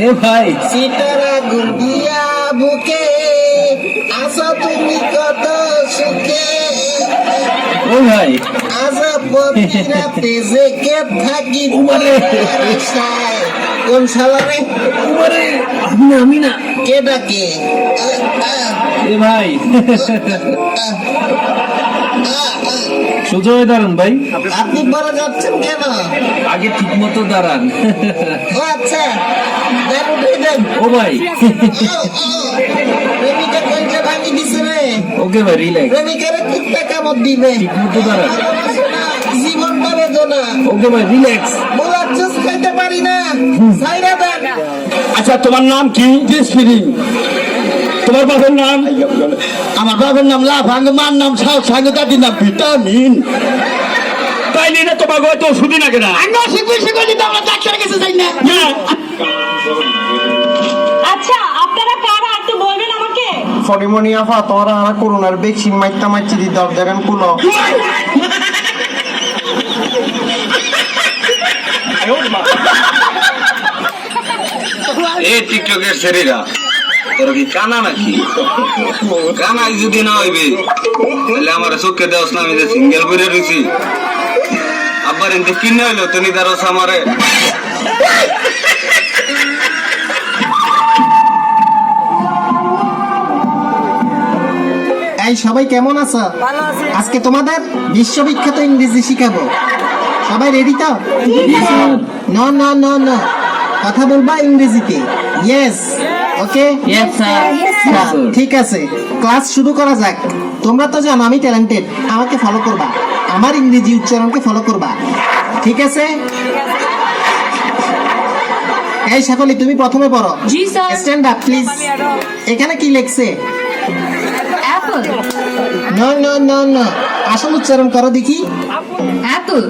এ ভাই সিতারা গুন্ডিয়া বুকে আসো তুমি কত সুখে ও ভাই আজ প্রতি রাতে জেগে থাকি উমারে। আশায়। কোন শালারে আরে আমি না কে ডাকে এ ভাই সোজা হয়ে দাঁড়ান ভাই, আপনি বলে যাচ্ছেন কেন? আগে ঠিক মতো দাঁড়ান। ও আচ্ছা, দেন উঠে দেন। ও ভাই প্রেমিকা কইটা ভাঙি দিছে রে। ওকে ভাই রিল্যাক্স, প্রেমিকারে কুত্তা কামড় দিবে। ঠিক মতো দাঁড়ান। জীবনটা বেদনা। ওকে ভাই রিল্যাক্স। বলার জুস খাইতে পারি না, সাইরা দেন। আচ্ছা তোমার নাম কি? জেসফিরিন। তোমার বাবার নাম? আমার বাবার নাম লাভাঙ্গ, মার নাম সাঙ্গ, দাদির নাম ভিটামিন। তাইলে না তোমার হয়তো ওষুধই লাগে না। আমরা শিখবি তো আমরা ডাক্তারের কাছে যাই না। আচ্ছা আপনারা কারা একটু বলবেন আমাকে? সরিমনি আফা তোরা আর করোনার ভ্যাকসিন মাইতা মাইছি দি দর দেখান কুলো এই টিকটকের ছেলেরা তোর কি কানা নাকি? কানাই যদি না হইবে তাহলে আমার চোখে দেওয়াস না, আমি যে সিঙ্গেল করে রয়েছি। আবার এনতে কিনে হইলো তুমি দারস আমারে। এই সবাই কেমন আছো? আজকে তোমাদের বিশ্ববিখ্যাত ইংরেজি শিখাবো। সবাই রেডি তো? না না না না, কথা বলবা ইংরেজিতে। Yes, okay. Yes sir. ঠিক আছে, ক্লাস শুরু করা যাক। তোমরা তো জানো আমি ট্যালেন্টেড, আমাকে ফলো করবা, আমার ইংরেজি উচ্চারণকে ফলো করবা, ঠিক আছে? এই সকলে তুমি প্রথমে পড়ো। জি স্যার। Stand up please. এখানে কি লেখছে? অ্যাপল। না না না না, আসল উচ্চারণ করো দেখি। অ্যাপল।